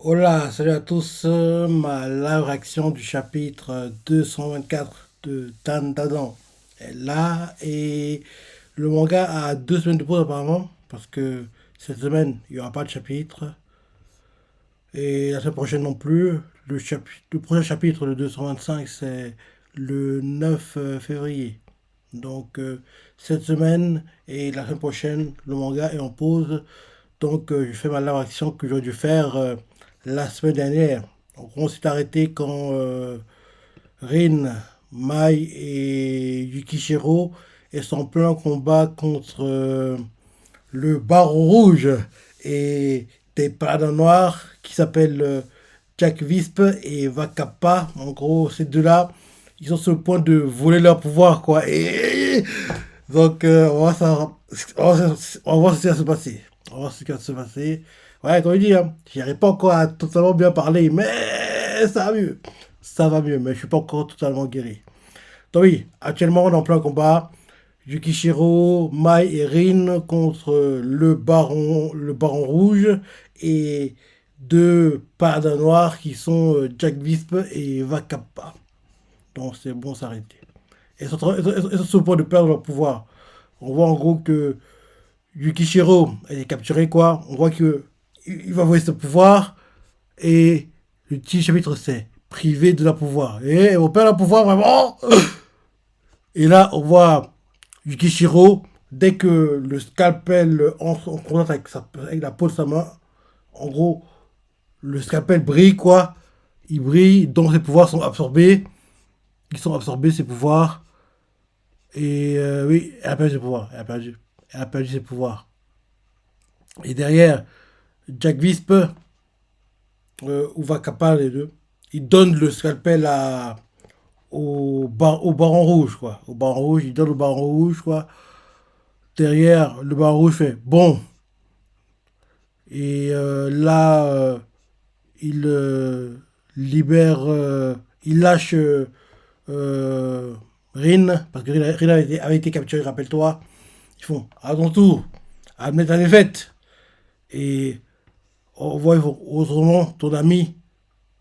Hola, salut à tous. Ma live réaction du chapitre 224 de Dan Dadan est là et le manga a 2 semaines de pause apparemment parce que cette semaine il n'y aura pas de chapitre et la semaine prochaine non plus. Le prochain chapitre, le 225, c'est le 9 février. Donc cette semaine et la semaine prochaine, le manga est en pause. Donc je fais ma live action que j'aurais dû faire la semaine dernière. Donc, on s'est arrêté quand Rin, Mai et Yukishiro sont en plein combat contre le Baron Rouge et des paladins noirs qui s'appellent Jack Visp et Vakappa. En gros, ces deux-là, ils sont sur le point de voler leur pouvoir, quoi. Et donc, on va voir ce qui va se passer. On va voir ce qui va se passer. Ouais, comme je dis, hein, j'arrive pas encore à totalement bien parler, mais ça va mieux. Ça va mieux, mais je suis pas encore totalement guéri. Donc oui, actuellement, on est en plein combat. Yukishiro, Mai et Rin contre le baron rouge et deux paladins noirs qui sont Jack Visp et Vakappa. Donc c'est bon s'arrêter. Et ils sont sur le point de perdre leur pouvoir. On voit en gros que Yukishiro elle est capturé quoi. On voit que il va voir ce pouvoir et le petit chapitre c'est privé de leur pouvoir. Et on perd leur pouvoir vraiment. Et là on voit Yukishiro dès que le scalpel entre en contact avec la peau de sa main. En gros le scalpel brille quoi. Il brille donc ses pouvoirs sont absorbés. Ils sont absorbés ses pouvoirs. Et oui, elle a perdu ses pouvoirs. Elle a perdu. Elle a perdu ses pouvoirs. Et derrière, Jack Visp, ou Vakapa, les deux, il donne le scalpel au baron rouge, quoi. Au baron rouge, il donne au baron rouge, quoi. Derrière, le baron rouge fait bon. Et là, il libère, il lâche Rin, parce que Rin avait été capturé, rappelle-toi. Ils font à ton tour, admets ta défaite. Et on voit autrement ton ami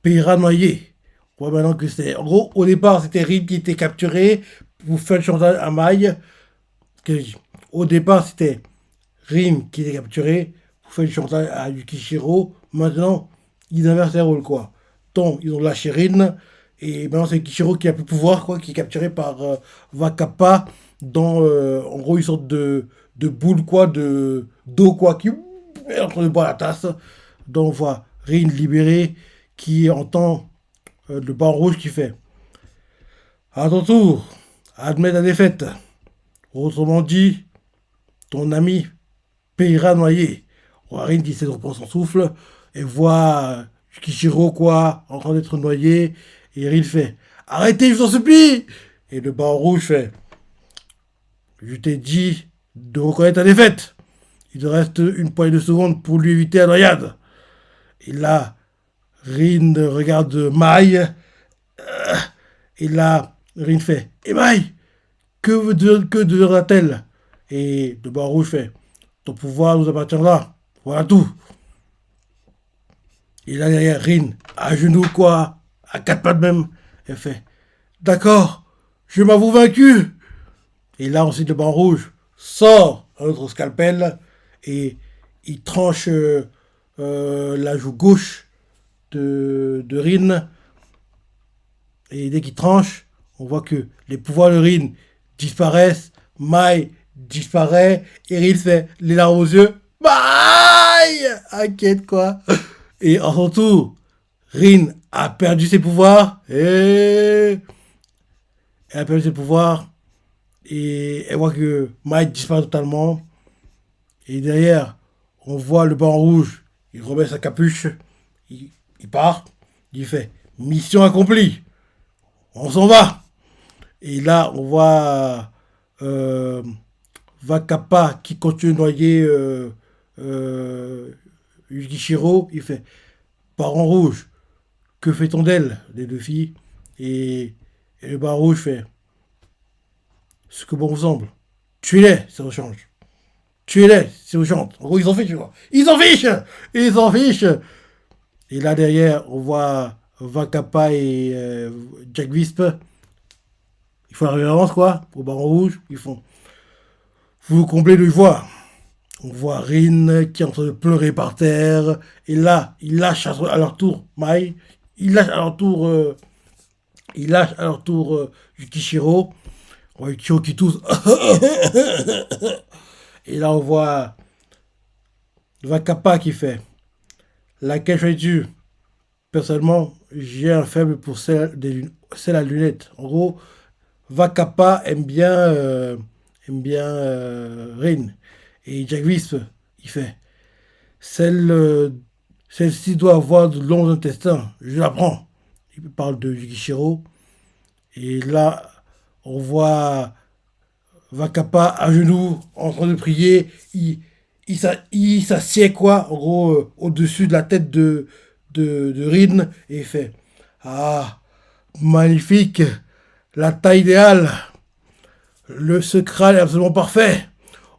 payera noyer. On voit maintenant que c'est. En gros, au départ, c'était Reed qui était capturé pour faire le chantage à Mai. Au départ, c'était Rin qui était capturé pour faire le chantage à Yukishiro. Maintenant, ils inversent les rôles, quoi. Donc, ils ont lâché Rin. Et maintenant, c'est Yukishiro qui a plus de pouvoir, quoi, qui est capturé par Vakappa. Dans, en gros, une sorte de boule, quoi, d'eau, quoi, qui est en train de boire la tasse. Donc, on voit Rin libéré qui entend le banc rouge qui fait à ton tour, admets ta défaite. Autrement dit, ton ami payera noyer. Rin qui essaie de reprendre son souffle et voit Kishiro quoi, en train d'être noyé. Et Rin fait arrêtez, je vous en supplie. Et le banc rouge fait je t'ai dit de reconnaître ta défaite. Il te reste une poignée de secondes pour lui éviter la noyade. Et là, Rin regarde Mai. Et là, Rin fait et Mai, que deviendra-t-elle? Et le banc rouge fait ton pouvoir nous appartiendra. Voilà tout. Et là derrière, Rin, à genoux quoi, à quatre pattes même, elle fait d'accord, je m'avoue vaincu. Et là ensuite le banc rouge sort un autre scalpel et il tranche la joue gauche de Rin. Et dès qu'il tranche, on voit que les pouvoirs de Rin disparaissent, Mai disparaît, et Rin fait les larmes aux yeux. Mai inquiète quoi. Et en son tour, Rin a perdu ses pouvoirs. Et elle a perdu ses pouvoirs. Et elle voit que Mai disparaît totalement. Et derrière, on voit le banc rouge. Il remet sa capuche. Il part. Il fait mission accomplie. On s'en va. Et là, on voit Vakappa qui continue de noyer Yukishiro. Il fait Baron Rouge, que fait-on d'elle, les deux filles? Et le Baron Rouge fait ce que bon vous semble. Tuez-les, ça vous change. Tuez-les, si vous chante. En gros, ils s'en fichent, quoi. Ils s'en fichent. Ils s'en fichent. Et là, derrière, on voit Vakapa et Jack Visp. Ils font la révérence, quoi, au Baron Rouge. Ils font. Vous comblez de joie. On voit Rin qui est en train de pleurer par terre. Et là, ils lâchent à leur tour Mai. Ils lâchent à leur tour, Yukishiro. On voit Yukishiro qui tousse. Et là, on voit Vakapa qui fait. Laquelle fais-tu? Personnellement, j'ai un faible pour celle à lunettes. En gros, Vakapa aime bien Rin. Et Jack Wisp, il fait. Celle, euh, Celle-ci doit avoir de longs intestins. Je la prends. Il parle de Yukishiro. Et là, on voit Vakapa à genoux, en train de prier. Il s'assied, quoi, en gros, au-dessus de la tête de Rin. Et il fait. Ah, magnifique. La taille idéale. Ce crâne est absolument parfait.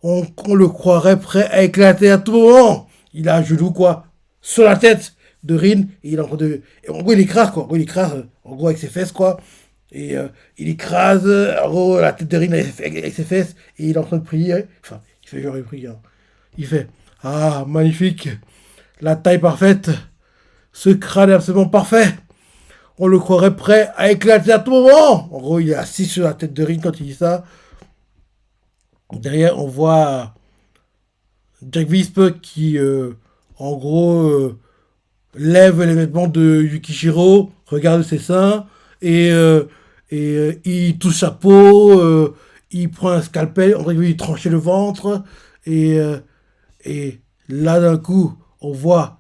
On le croirait prêt à éclater à tout moment. Il a un genou, quoi, sur la tête de Rin. Et il est en train de. Et en gros, il écrase, quoi. En gros, il écrase, en gros, avec ses fesses, quoi. Et il écrase, en gros, la tête de Rin avec ses fesses. Et il est en train de prier. Enfin, il fait genre, il prie, hein. Il fait. Ah, magnifique. La taille parfaite. Ce crâne est absolument parfait. On le croirait prêt à éclater à tout moment. En gros, il est assis sur la tête de Rin quand il dit ça. Derrière, on voit Jack Visp qui, en gros, lève les vêtements de Yukishiro, regarde ses seins, et, il touche sa peau, il prend un scalpel, on dirait qu'il trancher le ventre, et, euh, et là, d'un coup, on voit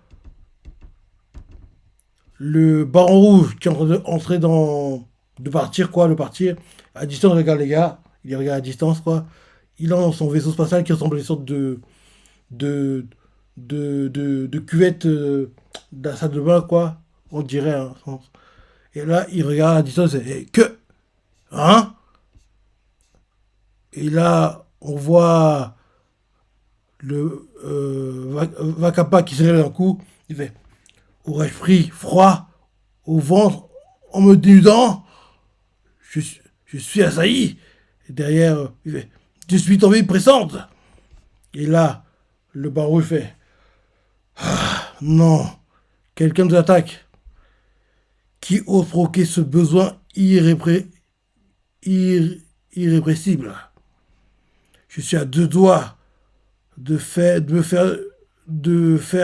le Baron Rouge qui est en train d'entrer dans. De partir, quoi, de partir. À distance, regarde les gars, il les regarde à distance, quoi. Il a dans son vaisseau spatial qui ressemble à une sorte de, de cuvette d'un salle de bain, quoi. On dirait, hein. Et là, il regarde à distance et que. Hein? Et là, on voit le Vakapa qui se lève d'un coup. Il fait. Aurais-je pris froid au ventre en me dénudant? Je suis assailli. Et derrière, il fait. Je suis tombé pressante. Et là, le baron fait. Non, quelqu'un nous attaque. Qui ose provoquer ce besoin irrépressible? Je suis à deux doigts de faire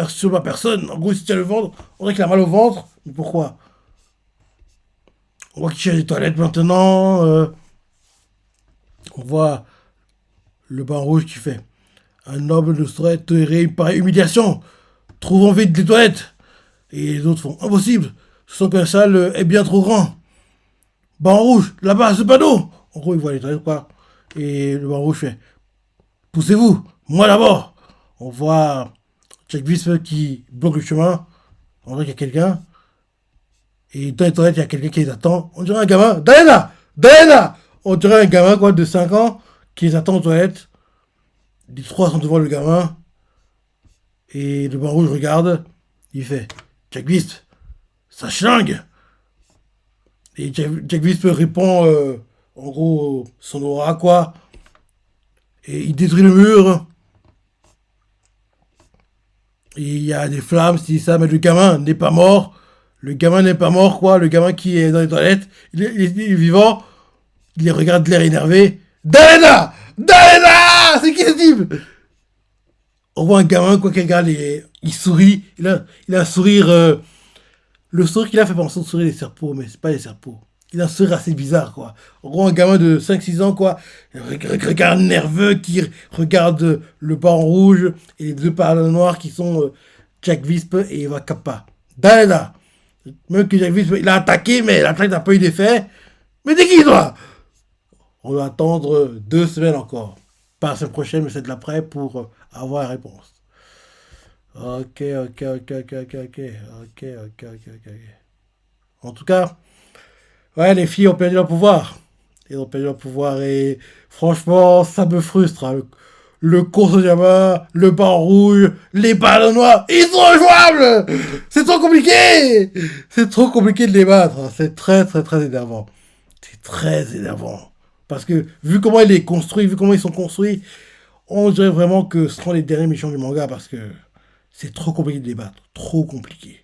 sur ma personne. En gros, si tu as le ventre, on dirait qu'il a mal au ventre. Mais pourquoi? On voit qu'il cherche des toilettes maintenant. On voit le bain rouge qui fait. Un noble ne saurait tolérer une pareille humiliation. Trouvons vite des toilettes. Et les autres font impossible. Sans qu'un salle est bien trop grand. Bain rouge, là-bas, ce panneau. En gros, il voit les toilettes, quoi. Et le bain rouge fait. Poussez-vous, moi d'abord. On voit Jack Visp qui bloque le chemin. On dirait qu'il y a quelqu'un. Et dans les toilettes, il y a quelqu'un qui les attend. On dirait un gamin. Diana! Diana! On dirait un gamin, quoi, de 5 ans qui les attend aux toilettes. Les trois sont devant le gamin. Et le bain rouge regarde. Il fait Jack Visp, ça schlingue! Et Jack Visp répond, en gros, son aura, quoi. Et il détruit le mur. Et il y a des flammes, si ça, mais le gamin n'est pas mort. Le gamin n'est pas mort, quoi. Le gamin qui est dans les toilettes, il est vivant. Il les regarde de l'air énervé. Diana! Diana! C'est qui ce type? On voit un gamin, quoi, qui regarde, il sourit. Il a un sourire. Le sourire qu'il a fait penser au sourire des serpents, mais c'est pas des serpents. Il a un sourire assez bizarre, quoi. En gros, un gamin de 5 6 ans, quoi, regarde nerveux, qui regarde le banc rouge et les deux parles noirs qui sont Jack Visp et Eva Kappa. Diana! Même que Jack Visp, il a attaqué, mais l'attaque n'a pas eu d'effet. Mais t'es qui, toi? On doit attendre 2 semaines encore. Pas la semaine prochaine, mais c'est de l'après pour avoir la réponse. Ok, ok, ok, ok, ok, ok, ok, ok, ok, ok. En tout cas, ouais, les filles ont perdu leur pouvoir. Ils ont perdu leur pouvoir et franchement, ça me frustre, hein. le Kurosama, le Baron Rouge, les Ballons Noirs, ils sont injouables. C'est trop compliqué. C'est trop compliqué de les battre. C'est très très très énervant. C'est très énervant. Parce que vu comment il est construit, vu comment ils sont construits, on dirait vraiment que ce seront les derniers méchants du manga parce que c'est trop compliqué de les battre. Trop compliqué.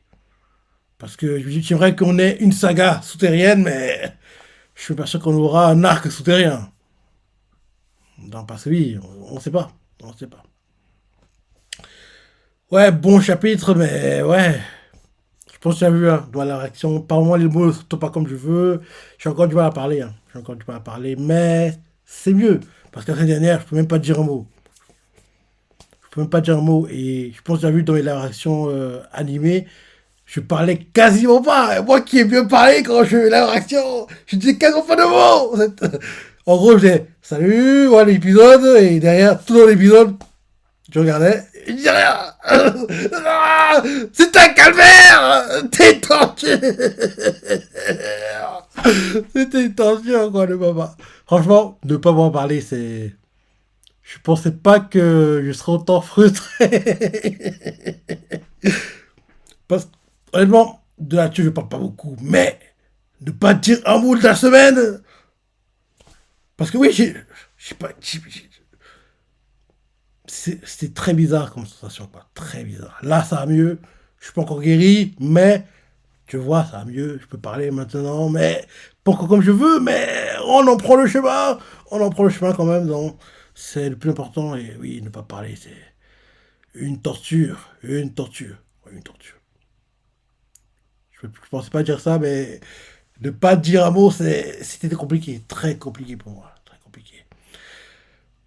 Parce que j'aimerais qu'on ait une saga souterraine, mais je suis pas sûr qu'on aura un arc souterrain. Non, parce que oui, on sait pas. On sait pas. Ouais, bon chapitre, mais ouais. Je pense que tu as vu, hein, dans la réaction. Par moment, les mots ne sortent pas comme je veux. J'ai encore du mal à parler, hein. J'ai encore du mal à parler, mais c'est mieux. Parce que la semaine dernière, je peux même pas dire un mot. Je peux même pas dire un mot. Et je pense que tu as vu dans la réaction animée, je parlais quasiment pas. Moi qui ai bien parlé quand je fais la réaction, je disais quasiment pas de mots. En gros, je disais salut, voilà l'épisode. Et derrière, tout dans l'épisode, je regardais, il disait rien. Ah, c'est un calvaire. T'es torturé. C'était une tension, quoi, le papa. Franchement, ne pas m'en parler, c'est. Je pensais pas que je serais autant frustré. Parce honnêtement, de là-dessus, je parle pas beaucoup. Mais ne pas dire un mot de la semaine. Parce que oui, j'ai pas. C'était très bizarre comme sensation, quoi. Très bizarre. Là, ça va mieux. Je suis pas encore guéri, mais tu vois, ça va mieux. Je peux parler maintenant, mais pas encore comme je veux, mais on en prend le chemin. On en prend le chemin quand même. Donc, c'est le plus important. Et oui, ne pas parler, c'est une torture. Une torture. Ouais, une torture. Je pensais pas dire ça, mais ne pas dire un mot, c'était compliqué. Très compliqué pour moi. Très compliqué.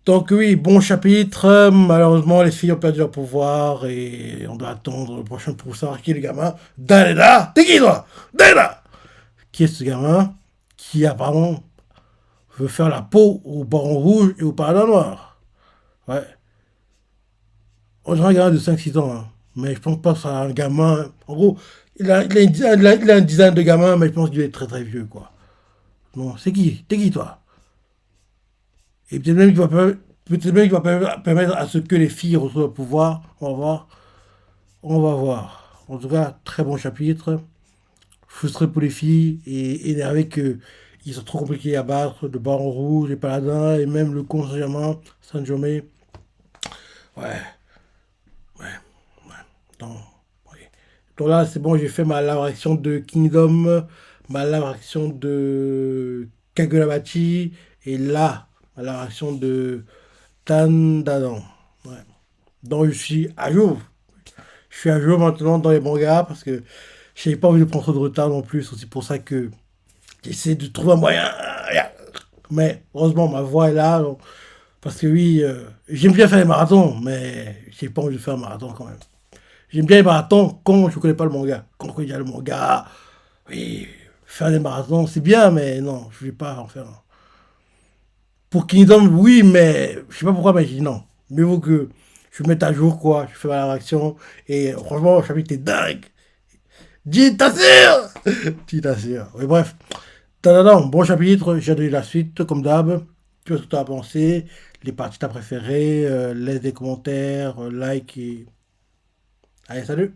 Donc oui, bon chapitre. Malheureusement, les filles ont perdu leur pouvoir et on doit attendre le prochain pour savoir qui est le gamin. Daleda, t'es qui toi? Daleda! Qui est ce gamin qui apparemment veut faire la peau au baron rouge et au paradis noir? Ouais. On dirait un gamin de 5 6 ans, hein. Mais je pense pas que c'est un gamin. En gros, il a un design de gamin, mais je pense qu'il est très très vieux, quoi. Non, c'est qui? T'es qui toi? Et peut-être même qu'il va permettre à ce que les filles retrouvent le pouvoir. On va voir. On va voir. En tout cas, très bon chapitre. Frustré pour les filles et énervé que ils sont trop compliqués à battre. Le Baron Rouge, les Paladins et même le Saint-Germain, Saint-Germain. Ouais, ouais, ouais. Donc, oui. Donc là, c'est bon, j'ai fait ma live action de Kingdom, ma live action de Kagurabachi et là, ma live action de Tandadan. Ouais. Donc je suis à jour. Je suis à jour maintenant dans les mangas parce que je n'ai pas envie de prendre trop de retard non plus. C'est aussi pour ça que j'essaie de trouver un moyen. Mais heureusement, ma voix est là. Donc, parce que oui, j'aime bien faire les marathons, mais j'ai pas envie de faire un marathon quand même. J'aime bien les marathons quand je connais pas le manga. Quand je connais déjà le manga, oui, faire des marathons, c'est bien, mais non, je vais pas en faire un. Pour Kingdom, oui, mais je sais pas pourquoi, mais j'ai dit non. Mieux vaut que je me mette à jour, quoi. Je fais ma réaction. Et franchement, le chapitre est dingue. Dis, t'assures. Dis, t'assures. Oui, bref. Tadadam, bon chapitre. J'ai donné la suite, comme d'hab. Tu vois ce que tu as pensé. Les parties que t'as préférées. Laisse des commentaires, like et. Allez, salut.